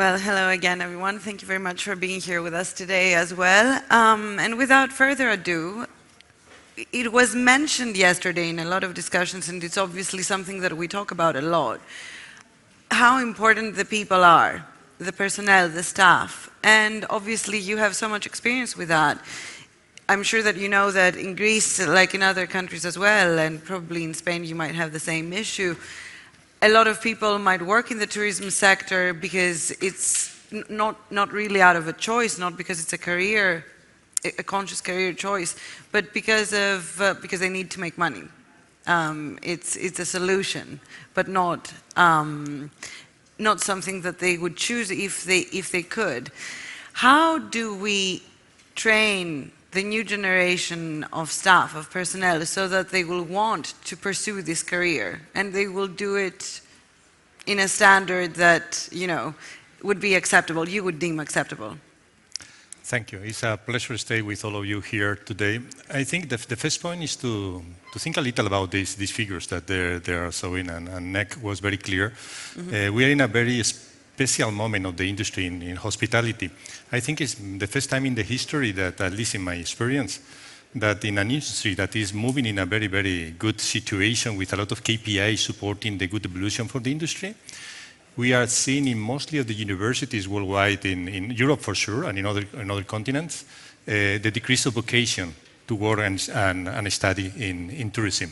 Well, hello again, everyone. Thank you very much for being here with us today as well. And without further ado, it was mentioned yesterday in a lot of discussions, and it's obviously something that we talk about a lot, how important the people are, the personnel, the staff. And obviously you have so much experience with that. I'm sure that you know that in Greece, like in other countries as well, and probably in Spain you might have the same issue, a lot of people might work in the tourism sector because it's not really out of a choice, not because it's a career, a conscious career choice, but because they need to make money. It's a solution, but not something that they would choose if they could. How do we train the new generation of staff, of personnel, so that they will want to pursue this career and they will do it in a standard that, you know, would be acceptable, you would deem acceptable? Thank you. It's a pleasure to stay with all of you here today. I think the first point is to think a little about these figures that they are showing, and Nick was very clear. We are in a very special moment of the industry in hospitality. I think it's the first time in the history that, at least in my experience, that in an industry that is moving in a very, very good situation with a lot of KPIs supporting the good evolution for the industry, we are seeing in mostly of the universities worldwide, in Europe for sure, and in other continents, the decrease of vocation to work and study in tourism.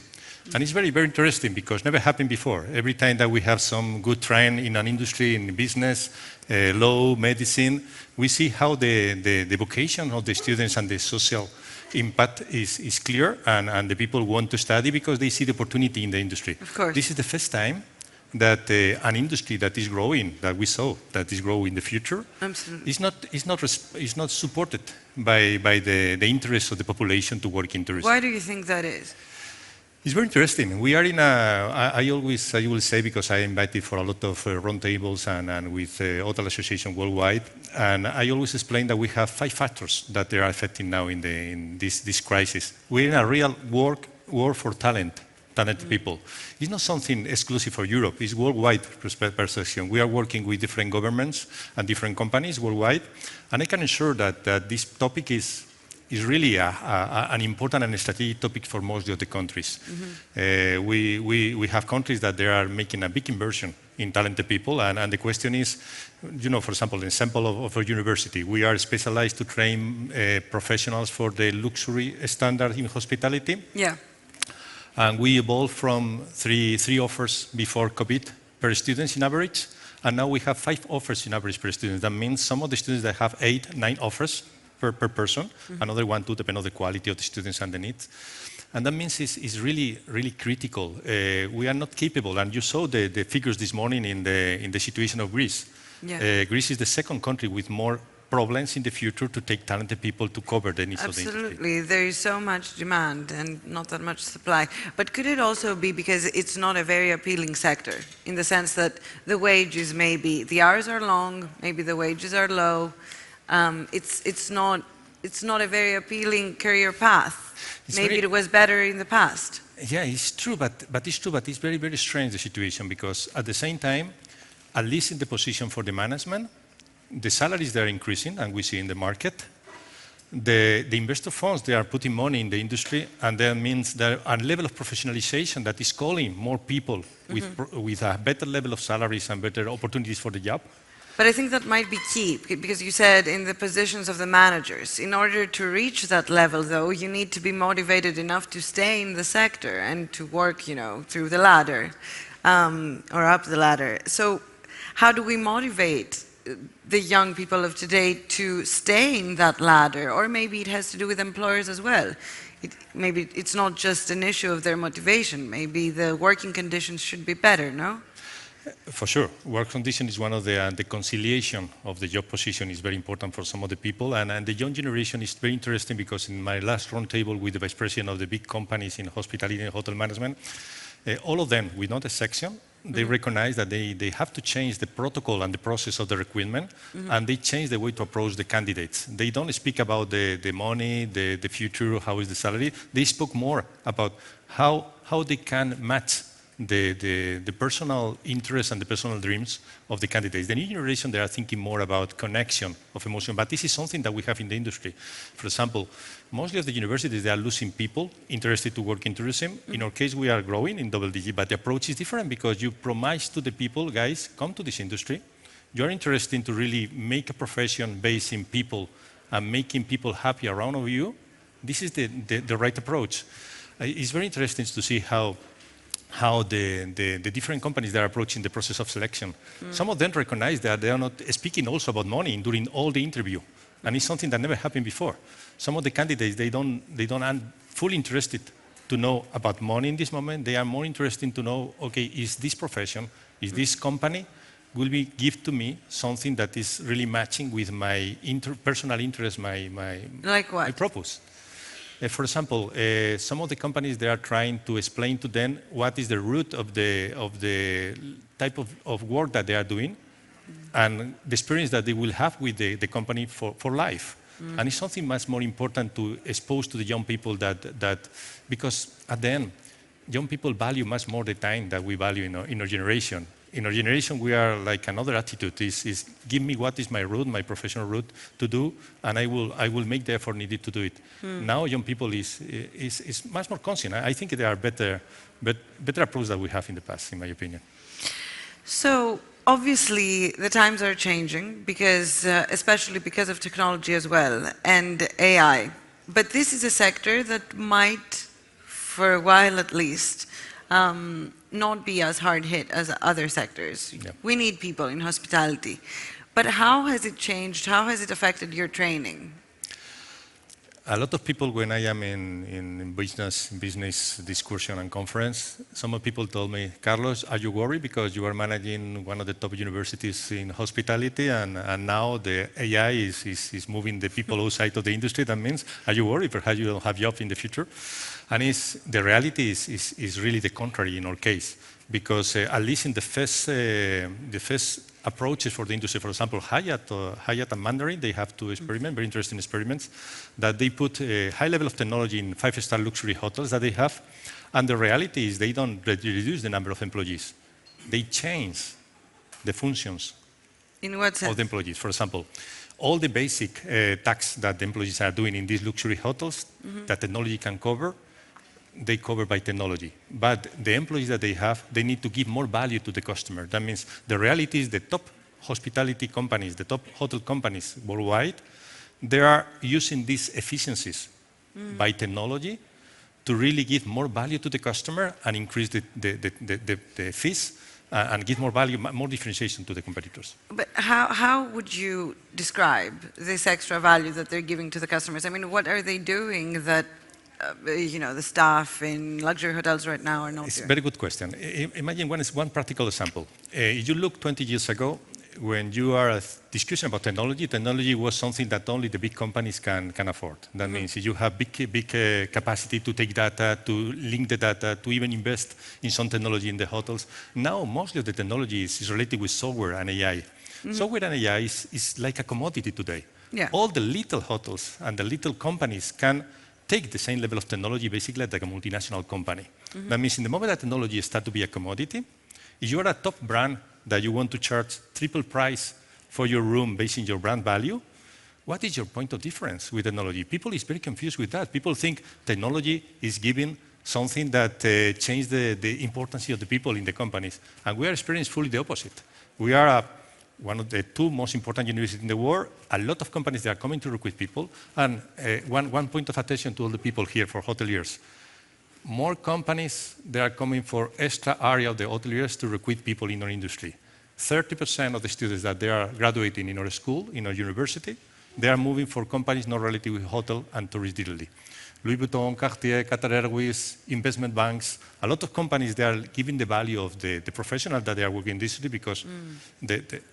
And it's very, very interesting because never happened before. Every time that we have some good trend in an industry, in business, law, medicine, we see how the vocation of the students and the social impact is clear, and the people want to study because they see the opportunity in the industry. Of course. This is the first time that an industry that is growing, that we saw, that is growing in the future, Absolutely. is not supported by the interest of the population to work in tourism. Why do you think that is? It's very interesting. We are in a, I will say, because I invited for a lot of roundtables and with hotel association worldwide, and I always explain that we have 5 factors that they are affecting now in this crisis. We're in a real war for talented people. It's not something exclusive for Europe. It's worldwide perception. We are working with different governments and different companies worldwide, and I can assure that this topic is really an important and strategic topic for most of the countries. We have countries that they are making a big inversion in talented people, and the question is, you know, for example, an example of a university, we are specialized to train professionals for the luxury standard in hospitality. Yeah. And we evolved from three offers before COVID per student in average, and now we have 5 offers in average per student. That means some of the students that have 8, 9 offers per person, another 1, 2, depending on the quality of the students and the needs. And that means it's really, really critical. We are not capable, and you saw the figures this morning in the situation of Greece. Yeah. Greece is the second country with more problems in the future to take talented people to cover the needs of the industry. Absolutely. There is so much demand and not that much supply. But could it also be because it's not a very appealing sector, in the sense that the wages maybe, the hours are long, maybe the wages are low, it's not a very appealing career path. Maybe it was better in the past. Yeah, it's true, but it's very, very strange, the situation, because at the same time, at least in the position for the management, the salaries they are increasing, and we see in the market. The investor funds, they are putting money in the industry, and that means there are a level of professionalization that is calling more people with a better level of salaries and better opportunities for the job. But I think that might be key, because you said in the positions of the managers. In order to reach that level, though, you need to be motivated enough to stay in the sector and to work, you know, through the ladder, or up the ladder. So how do we motivate the young people of today to stay in that ladder? Or maybe it has to do with employers as well. Maybe it's not just an issue of their motivation. Maybe the working conditions should be better, no? For sure. Work condition is one of the conciliation of the job position is very important for some of the people. And the young generation is very interesting, because in my last roundtable with the vice president of the big companies in hospitality and hotel management, all of them, with not a section, they recognize that they have to change the protocol and the process of the recruitment, and they change the way to approach the candidates. They don't speak about the money, the future, how is the salary. They spoke more about how they can match the personal interests and the personal dreams of the candidates. The new generation, they are thinking more about connection of emotion, but this is something that we have in the industry. For example, mostly of the universities, they are losing people interested to work in tourism. In our case, we are growing in double digit, but the approach is different because you promise to the people, guys, come to this industry. You're interested to really make a profession based in people and making people happy around of you. This is the right approach. It's very interesting to see how the different companies that are approaching the process of selection. Some of them recognize that they are not speaking also about money during all the interview. And it's something that never happened before. Some of the candidates, they don't are fully interested to know about money in this moment. They are more interested to know, okay, is this profession, is this company, will be give to me something that is really matching with my personal interest, my purpose. For example, some of the companies, they are trying to explain to them what is the root of the type of work that they are doing and the experience that they will have with the company for life. And it's something much more important to expose to the young people that because at the end, young people value much more the time that we value in our generation. In our generation, we are like another attitude is give me what is my route, my professional route to do, and I will make the effort needed to do it. Now, young people is much more conscious. I think there are better approach that we have in the past, in my opinion. So obviously, the times are changing because, especially because of technology as well and AI. But this is a sector that might, for a while at least, not be as hard hit as other sectors. Yeah. We need people in hospitality. But how has it changed? How has it affected your training? A lot of people, when I am in business discussion and conference, some of people told me, Carlos, are you worried because you are managing one of the top universities in hospitality and now the AI is moving the people outside of the industry? That means, are you worried perhaps you don't have job in the future? And the reality is really the contrary in our case, because at least in the first approaches for the industry, for example, Hyatt and Mandarin, they have two experiments, very interesting experiments, that they put a high level of technology in 5-star luxury hotels that they have, and the reality is they don't reduce the number of employees. They change the functions of the employees. For example, all the basic tasks that the employees are doing in these luxury hotels that technology can cover, they cover by technology. But the employees that they have, they need to give more value to the customer. That means the reality is the top hospitality companies, the top hotel companies worldwide, they are using these efficiencies by technology to really give more value to the customer and increase the fees and give more value, more differentiation to the competitors. But how would you describe this extra value that they're giving to the customers? I mean, what are they doing that the staff in luxury hotels right now are not doing? It's a very good question. Imagine one practical example. If you look 20 years ago, when you are discussing about technology was something that only the big companies can afford. That means if you have big capacity to take data, to link the data, to even invest in some technology in the hotels. Now, mostly of the technology is related with software and AI. Software and AI is like a commodity today. Yeah. All the little hotels and the little companies can take the same level of technology, basically like a multinational company. That means in the moment that technology starts to be a commodity, if you are a top brand that you want to charge triple price for your room based on your brand value, what is your point of difference with technology? People is very confused with that. People think technology is giving something that changes the importance of the people in the companies. And we are experiencing fully the opposite. We are one of the two most important universities in the world. A lot of companies that are coming to recruit people. And one point of attention to all the people here for hoteliers. More companies, they are coming for extra area of the hoteliers to recruit people in our industry. 30% of the students that they are graduating in our school, in our university, they are moving for companies not related with hotel and tourist digitally. Louis Vuitton, Cartier, Qatar Airways, investment banks, a lot of companies, they are giving the value of the professional that they are working in this industry because,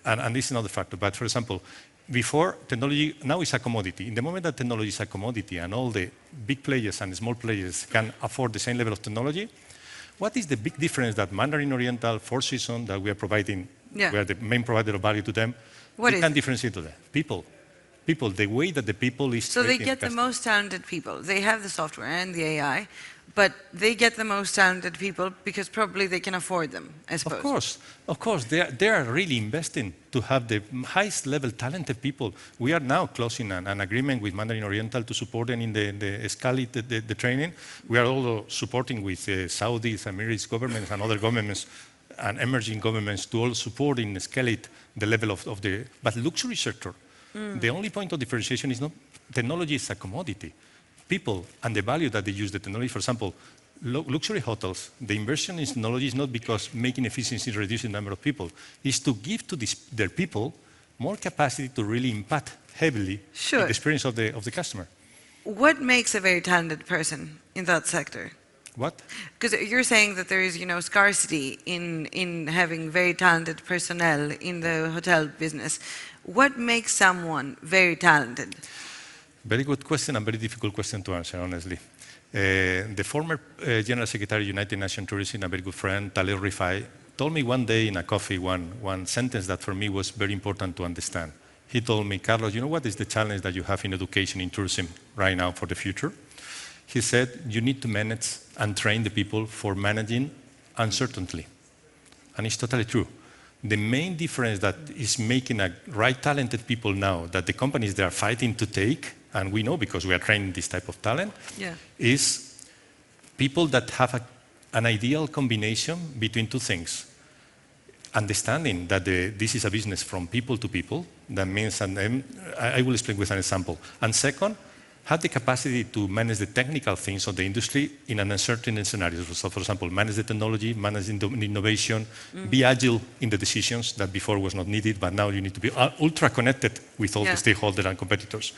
and this is another factor, but for example, before technology, now it's a commodity. In the moment that technology is a commodity and all the big players and small players can afford the same level of technology, what is the big difference that Mandarin Oriental, Four Seasons, that we are providing, we are the main provider of value to them, we can differentiate to them? People, the way that the people is... So they get the most talented people. They have the software and the AI, But they get the most talented people because probably they can afford them, I suppose. Of course, they are really investing to have the highest level talented people. We are now closing an agreement with Mandarin Oriental to support them in the SCALI, the training. We are also supporting with Saudis, Emirates governments and other governments and emerging governments to all support in SCALI the level of the, but luxury sector. The only point of differentiation is not, technology is a commodity. People and the value that they use the technology, for example, luxury hotels, the inversion in technology is not because making efficiency, reducing the number of people, it's to give to their people more capacity to really impact heavily the experience of the customer. What makes a very talented person in that sector? What? Because you're saying that there is, scarcity in having very talented personnel in the hotel business. What makes someone very talented? Very good question and very difficult question to answer, honestly. The former General Secretary of United Nations Tourism, a very good friend, Taleb Rifai, told me one day in a coffee one sentence that for me was very important to understand. He told me, Carlos, you know what is the challenge that you have in education in tourism right now for the future? He said, you need to manage and train the people for managing uncertainty. And it's totally true. The main difference that is making a right talented people now that the companies they are fighting to take, and we know because we are training this type of talent, is people that have an ideal combination between two things. Understanding that this is a business from people to people, that means, and I will explain with an example. And second, have the capacity to manage the technical things of the industry in an uncertain scenario. So, for example, manage the technology, manage the innovation, be agile in the decisions that before was not needed, but now you need to be ultra connected with all the stakeholders and competitors.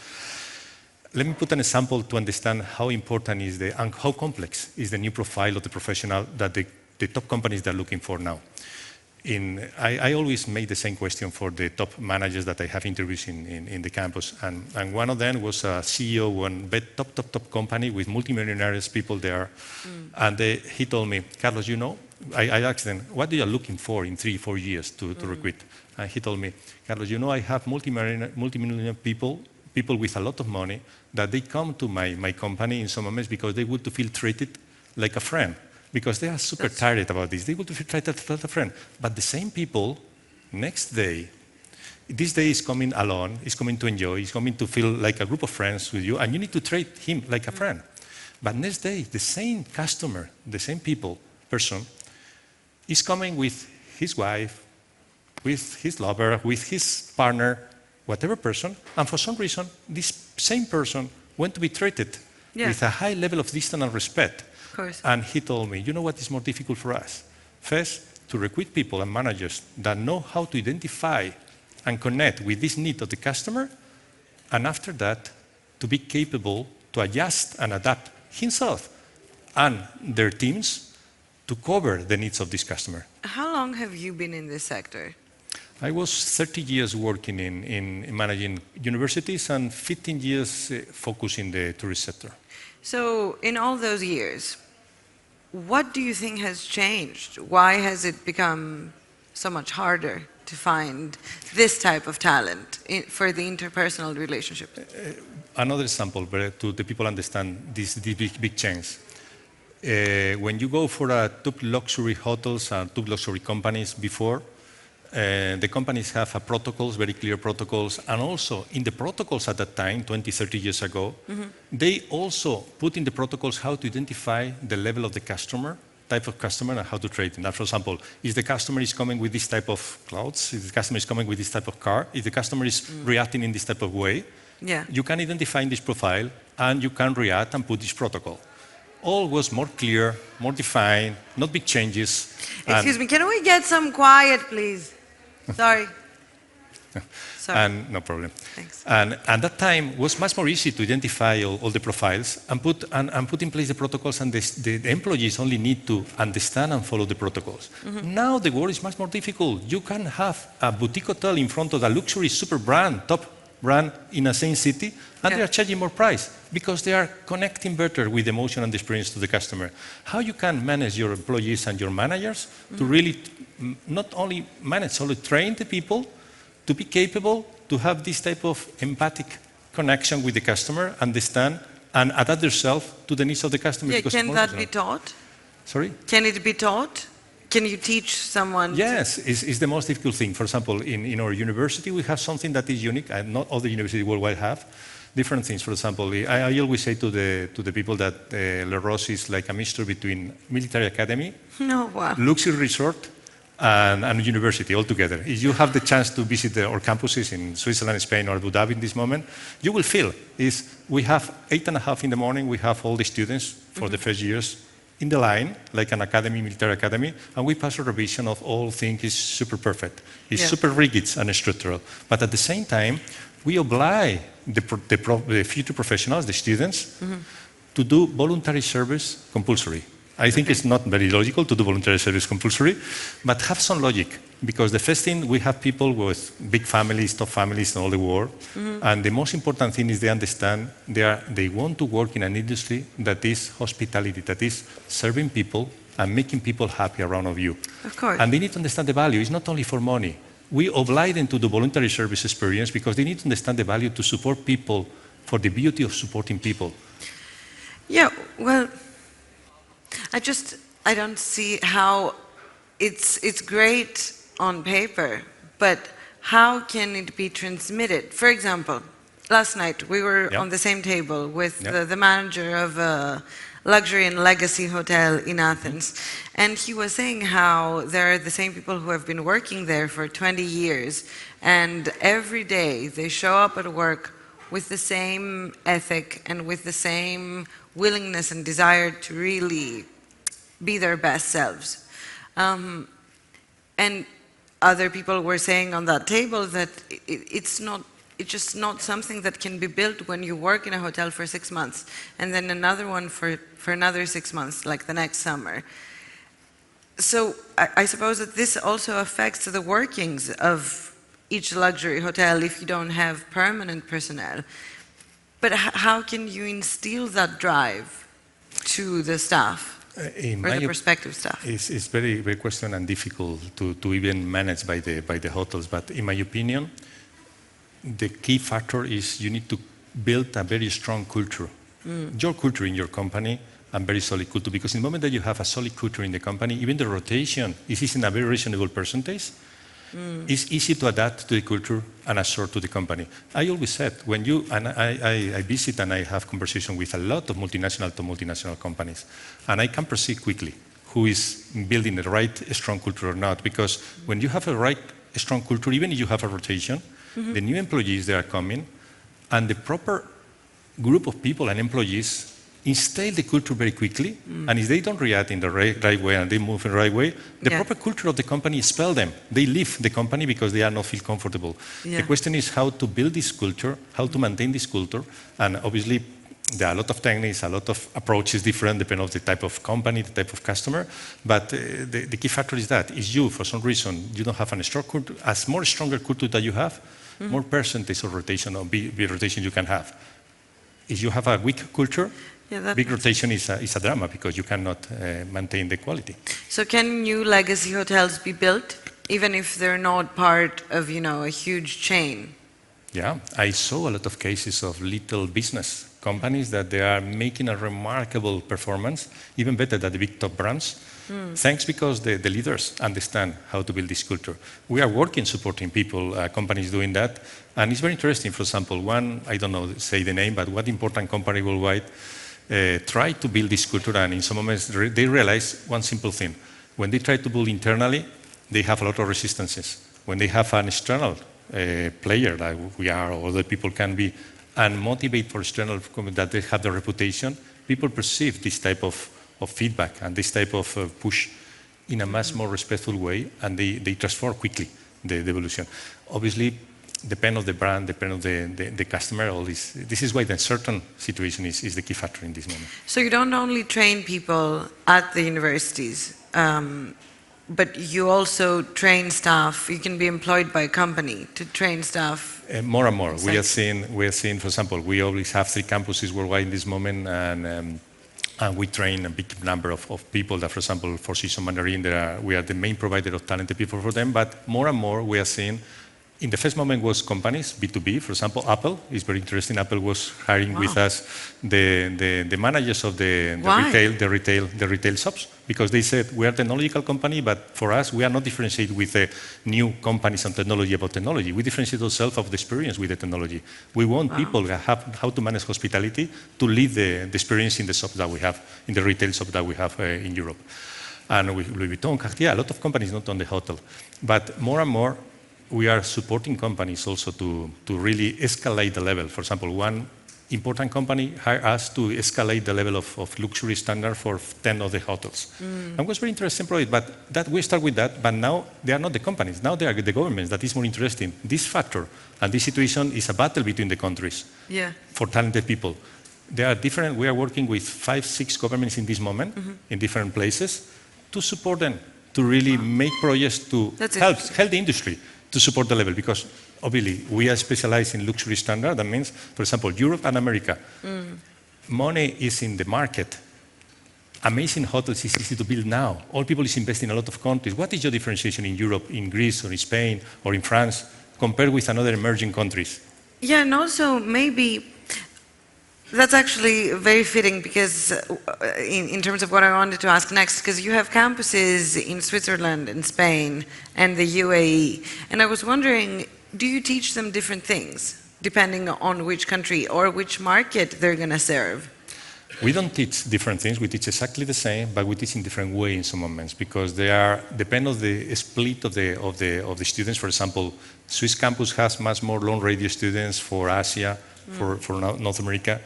Let me put an example to understand how important is and how complex is the new profile of the professional that the top companies are looking for now. I always make the same question for the top managers that I have interviewed in the campus. And one of them was a CEO of one top company with multimillionaires people there. And he told me, Carlos, I asked them, what are you looking for in 3-4 years to recruit? And he told me, Carlos, I have multimillionaire people with a lot of money that they come to my company in some moments because they want to feel treated like a friend. Because they are super tired about this. They want to feel treated like a friend. But the same people, next day, this day is coming alone, is coming to enjoy, is coming to feel like a group of friends with you, and you need to treat him like a friend. But next day, the same customer, the same person, is coming with his wife, with his lover, with his partner, whatever person, and for some reason, this same person wants to be treated with a high level of distance and respect. And he told me, you know what is more difficult for us? First, to recruit people and managers that know how to identify and connect with this need of the customer, and after that, to be capable to adjust and adapt himself and their teams to cover the needs of this customer. How long have you been in this sector? I was 30 years working in managing universities and 15 years focused in the tourist sector. So in all those years, what do you think has changed? Why has it become so much harder to find this type of talent for the interpersonal relationship? Another example, to the people understand this big change. When you go for top luxury hotels and top luxury companies before, the companies have protocols, very clear protocols, and also in the protocols at that time, 20, 30 years ago, they also put in the protocols how to identify the level of the customer, type of customer, and how to trade them. Now, for example, if the customer is coming with this type of clothes, if the customer is coming with this type of car, if the customer is reacting in this type of way, you can identify in this profile, and you can react and put this protocol. All was more clear, more defined, not big changes. Excuse me, can we get some quiet, please? Sorry. And no problem. Thanks. And at that time, it was much more easy to identify all the profiles and put in place the protocols, and the employees only need to understand and follow the protocols. Now the world is much more difficult. You can have a boutique hotel in front of a luxury super brand, top brand in a same city, and they are charging more price because they are connecting better with the emotion and the experience to the customer. How you can manage your employees and your managers to really not only manage, only train the people to be capable to have this type of empathic connection with the customer, understand and adapt themselves to the needs of the customer. Yeah, can that be taught? Sorry? Can it be taught? Can you teach someone? Yes, it's the most difficult thing. For example, in our university, we have something that is unique, and not all the universities worldwide have. Different things. For example, I always say to the people that Le Rose is like a mixture between military academy, wow. luxury resort, and university altogether. If you have the chance to visit our campuses in Switzerland, Spain, or Abu Dhabi in this moment, you will feel we have 8:30 in the morning. We have all the students for the first years in the line, like an academy, military academy, and we pass a revision of all things is super perfect. It's super rigid and structural. But at the same time, we oblige the future professionals, the students, to do voluntary service compulsory. I think it's not very logical to do voluntary service compulsory, but have some logic. Because the first thing, we have people with big families, top families in all the world, and the most important thing is they understand they want to work in an industry that is hospitality, that is serving people and making people happy around of you. Of course. And they need to understand the value. It's not only for money. We oblige them to do voluntary service experience because they need to understand the value to support people for the beauty of supporting people. Yeah, well, I don't see how it's great on paper, but how can it be transmitted? For example, last night we were on the same table with the manager of a luxury and legacy hotel in Athens, and he was saying how there are the same people who have been working there for 20 years, and every day they show up at work with the same ethic and with the same willingness and desire to really be their best selves. And other people were saying on that table that it's just not something that can be built when you work in a hotel for 6 months and then another one for another 6 months, like the next summer. So I suppose that this also affects the workings of each luxury hotel if you don't have permanent personnel. But how can you instill that drive to the staff? Or the prospective staff? It's very, very question and difficult to even manage by the hotels. But in my opinion, the key factor is you need to build a very strong culture. Your culture in your company and very solid culture. Because in the moment that you have a solid culture in the company, even the rotation, if it's in a very reasonable percentage, it's easy to adapt to the culture and assort to the company. I always said, when you, and I visit and I have conversation with a lot of multinational companies, and I can perceive quickly who is building the right strong culture or not, because when you have a right strong culture, even if you have a rotation, the new employees that are coming, and the proper group of people and employees instill the culture very quickly, and if they don't react in the right way and they move in the right way, the proper culture of the company expel them. They leave the company because they are not feel comfortable. The question is how to build this culture, how to maintain this culture, and obviously there are a lot of techniques, a lot of approaches different depending on the type of company, the type of customer, but the key factor is that if you, for some reason, you don't have a strong culture, as more stronger culture that you have, more percentage of rotation or big rotation you can have. If you have a weak culture, big rotation is a drama because you cannot maintain the quality. So can new legacy hotels be built even if they're not part of, a huge chain? Yeah, I saw a lot of cases of little business companies that they are making a remarkable performance, even better than the big top brands. Thanks because the leaders understand how to build this culture. We are working supporting people, companies doing that, and it's very interesting. For example, one, I don't know, say the name, but one important company worldwide try to build this culture, and in some moments they realize one simple thing. When they try to build internally, they have a lot of resistances. When they have an external player, like we are or other people can be, and motivate for external that they have the reputation, people perceive this type of feedback and this type of push in a much more respectful way, and they transform quickly the evolution. Obviously, depend on the brand, depend on the customer, all this. This is why the certain situation is the key factor in this moment. So you don't only train people at the universities, but you also train staff. You can be employed by a company to train staff. More and more. We are seeing, for example, we always have 3 campuses worldwide in this moment, and we train a big number of people that, for example, for Season Mandarin, we are the main provider of talented people for them, but more and more we are seeing in the first moment was companies, B2B. For example, Apple is very interesting. Apple was hiring with us the managers of the retail shops, because they said, we are a technological company, but for us, we are not differentiated with new companies and technology about technology. We differentiate ourselves of the experience with the technology. We want people that have how to manage hospitality to lead the experience in the shops that we have, in the retail shop that we have in Europe. And with Louis Vuitton, Cartier, a lot of companies, not on the hotel. But more and more, we are supporting companies also to really escalate the level. For example, one important company hired us to escalate the level of luxury standard for 10 of the hotels. And it was a very interesting project, but that we start with that, but now they are not the companies, now they are the governments that is more interesting. This factor and this situation is a battle between the countries for talented people. They are different. We are working with 5, 6 governments in this moment in different places to support them, to really make projects to help the industry to support the level, because obviously we are specialized in luxury standard. That means, for example, Europe and America. Money is in the market. Amazing hotels is easy to build now. All people is investing in a lot of countries. What is your differentiation in Europe, in Greece, or in Spain, or in France, compared with another emerging countries? Yeah, and also maybe that's actually very fitting, because in terms of what I wanted to ask next, because you have campuses in Switzerland and Spain and the UAE, and I was wondering, do you teach them different things depending on which country or which market they're going to serve? We don't teach different things. We teach exactly the same, but we teach in different ways in some moments, because they are depend on the split of the students. For example, Swiss campus has much more long radio students for Asia, for North America.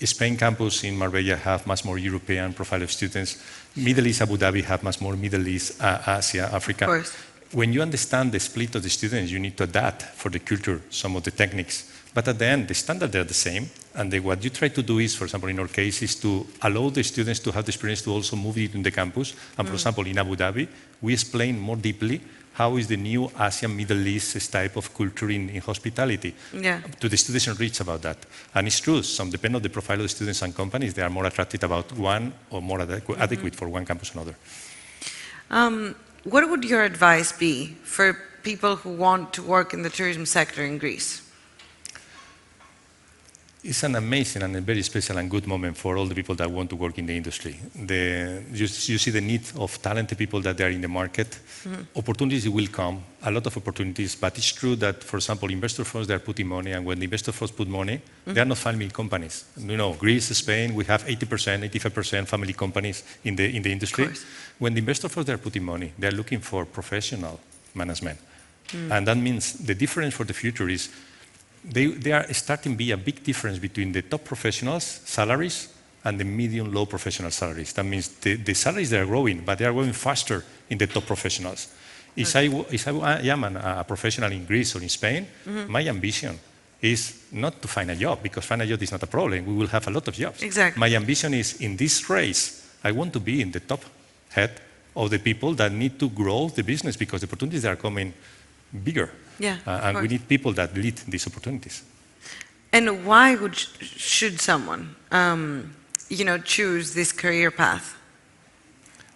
Spain campus in Marbella have much more European profile of students. Middle East, Abu Dhabi have much more Middle East, Asia, Africa. Of course. When you understand the split of the students, you need to adapt for the culture, some of the techniques. But at the end, the standards are the same. And what you try to do is, for example, in our case, is to allow the students to have the experience to also move it in the campus. And for example, in Abu Dhabi, we explain more deeply how is the new Asian Middle East type of culture in hospitality. To the students enrich about that. And it's true, some depend on the profile of the students and companies, they are more attracted about one or more adequate for one campus or another. What would your advice be for people who want to work in the tourism sector in Greece? It's an amazing and a very special and good moment for all the people that want to work in the industry. You see the need of talented people that are in the market. Opportunities will come, a lot of opportunities, but it's true that, for example, investor firms, they are putting money, and when the investor firms put money, they are not family companies. You know, Greece, Spain, we have 80%, 85% family companies in the industry. When the investor firms, they are putting money, they are looking for professional management. And that means the difference for the future is they are starting to be a big difference between the top professionals' salaries and the medium-low professional salaries. That means the salaries, they are growing, but they are growing faster in the top professionals. If I am a professional in Greece or in Spain, my ambition is not to find a job, because find a job is not a problem. We will have a lot of jobs. Exactly. My ambition is, in this race, I want to be in the top head of the people that need to grow the business, because the opportunities are coming bigger. And we need people that lead these opportunities. And why should someone, choose this career path?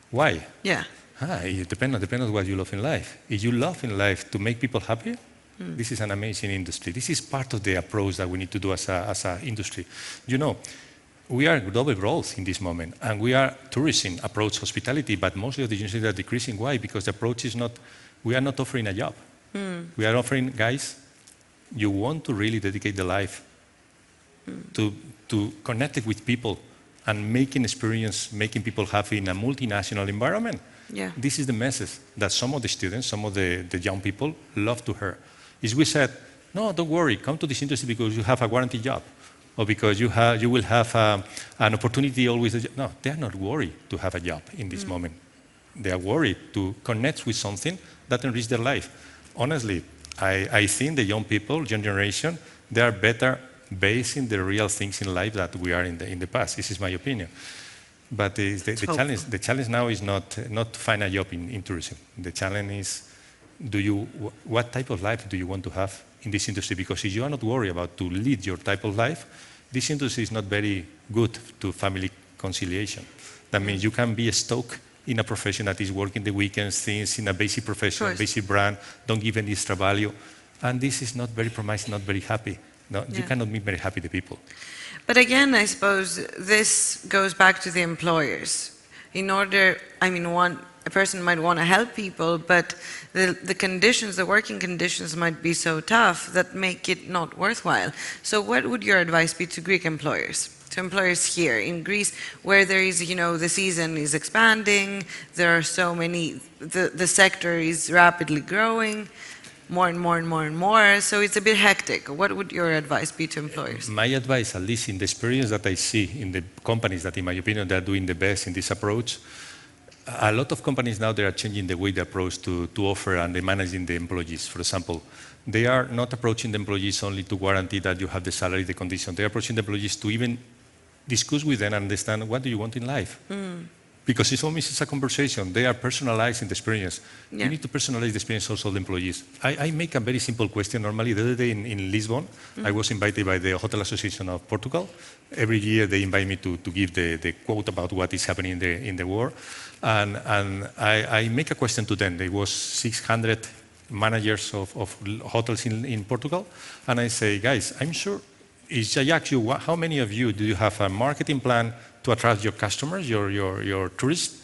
Why? Yeah. It depends on what you love in life. If you love in life to make people happy, this is an amazing industry. This is part of the approach that we need to do as an industry. You know, we are global growth in this moment, and we are tourism approach hospitality, but mostly of the universities are decreasing. Why? Because the approach is not, we are not offering a job. We are offering, guys, you want to really dedicate the life to connect with people and making experience, making people happy in a multinational environment. This is the message that some of the students, some of the young people love to hear. Is we said, no, don't worry, come to this industry because you have a guaranteed job, or because you will have an opportunity always. No, they are not worried to have a job in this moment. They are worried to connect with something that enriches their life. Honestly, I think the young people, young generation, they are better based in the real things in life that we are in the past. This is my opinion. But the challenge now is not to find a job in tourism. The challenge is, what type of life do you want to have in this industry? Because if you are not worried about to lead your type of life, this industry is not very good to family conciliation. That means you can be stuck in a profession that is working the weekends, things in a basic profession, basic brand, don't give any extra value. And this is not very promising, not very happy. No, you cannot make very happy the people. But again, I suppose this goes back to the employers. In order, I mean, a person might want to help people, but the conditions, the working conditions might be so tough that make it not worthwhile. So what would your advice be to Greek employers? To employers here in Greece, where there is, the season is expanding, there are so many, the sector is rapidly growing, more and more and more and more, so it's a bit hectic. What would your advice be to employers? My advice, at least in the experience that I see in the companies that, in my opinion, they are doing the best in this approach, a lot of companies now, they are changing the way they approach to offer and managing the employees. For example, they are not approaching the employees only to guarantee that you have the salary, the condition. They are approaching the employees to even discuss with them and understand what do you want in life. Because it's a conversation. They are personalizing the experience. Yeah. You need to personalize the experience also of the employees. I make a very simple question. Normally, the other day in Lisbon, I was invited by the Hotel Association of Portugal. Every year, they invite me to give the quote about what is happening in the world. And I make a question to them. There was 600 managers of hotels in Portugal. And I say, guys, I'm sure, I ask you, how many of you do you have a marketing plan to attract your customers, your tourists?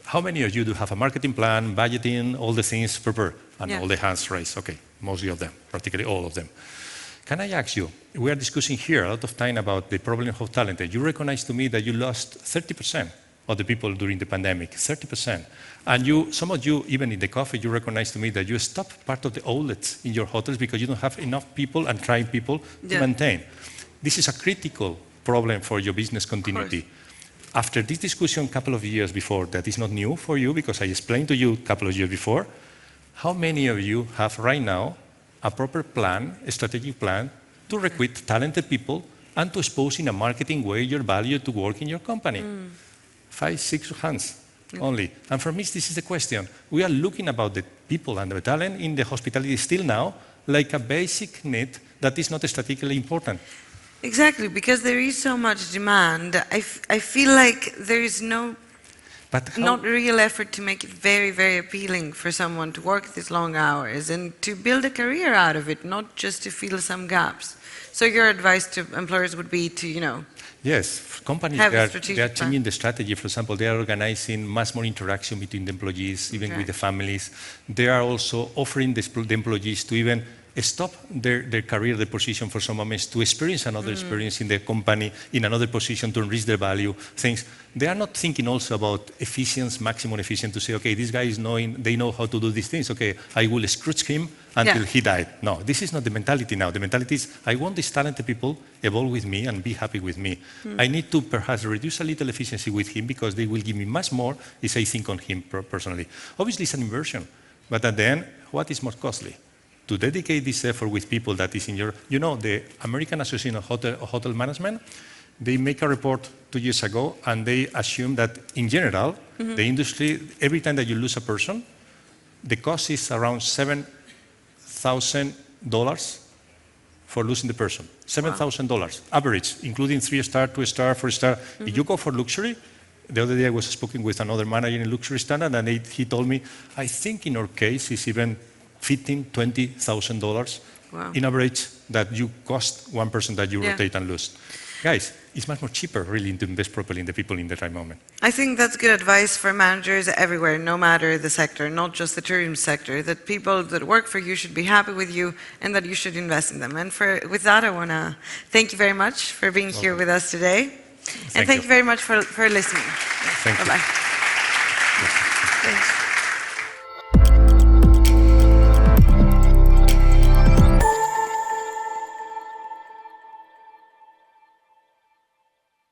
How many of you do have a marketing plan, budgeting, all the things prepared? And all the hands raised. Okay, mostly of them, practically all of them. Can I ask you, we are discussing here a lot of time about the problem of talent. You recognize to me that you lost 30% of the people during the pandemic, 30%. And some of you, even in the coffee, you recognize to me that you stopped part of the outlets in your hotels because you don't have enough people and trained people to maintain. This is a critical problem for your business continuity. After this discussion a couple of years before, that is not new for you because I explained to you a couple of years before, how many of you have right now a proper plan, a strategic plan to recruit talented people and to expose in a marketing way your value to work in your company? 5, 6 hands only. And for me, this is the question. We are looking about the people and the talent in the hospitality still now like a basic need that is not strategically important. Exactly, because there is so much demand. I feel like there is not real effort to make it very, very appealing for someone to work these long hours and to build a career out of it, not just to fill some gaps. So your advice to employers would be to, Yes, companies, they are changing the strategy. For example, they are organizing much more interaction between the employees, even with the families. They are also offering the employees to even stop their career, their position for some moments, to experience another experience in the company, in another position, to enrich their value, things. They are not thinking also about efficiency, maximum efficiency, to say, okay, this guy is they know how to do these things, okay, I will scrooge him until he died. No, this is not the mentality now. The mentality is, I want these talented people evolve with me and be happy with me. I need to perhaps reduce a little efficiency with him because they will give me much more if I think on him personally. Obviously, it's an inversion, but at the end, what is more costly? To dedicate this effort with people that is in your, the American Association of Hotel Management, they make a report 2 years ago, and they assume that in general, the industry, every time that you lose a person, the cost is around $7,000 for losing the person. $7,000 average, including 3-star, 2-star, 4-star. If you go for luxury, the other day I was speaking with another manager in luxury standard, and he told me, I think in our case it's even $15,000, $20,000 in average that you cost one person that you rotate and lose. Guys, it's much more cheaper really to invest properly in the people in the right moment. I think that's good advice for managers everywhere, no matter the sector, not just the tourism sector, that people that work for you should be happy with you and that you should invest in them. And with that, I want to thank you very much for being here with us today. And thank you very much for listening. Thank you. Bye-bye.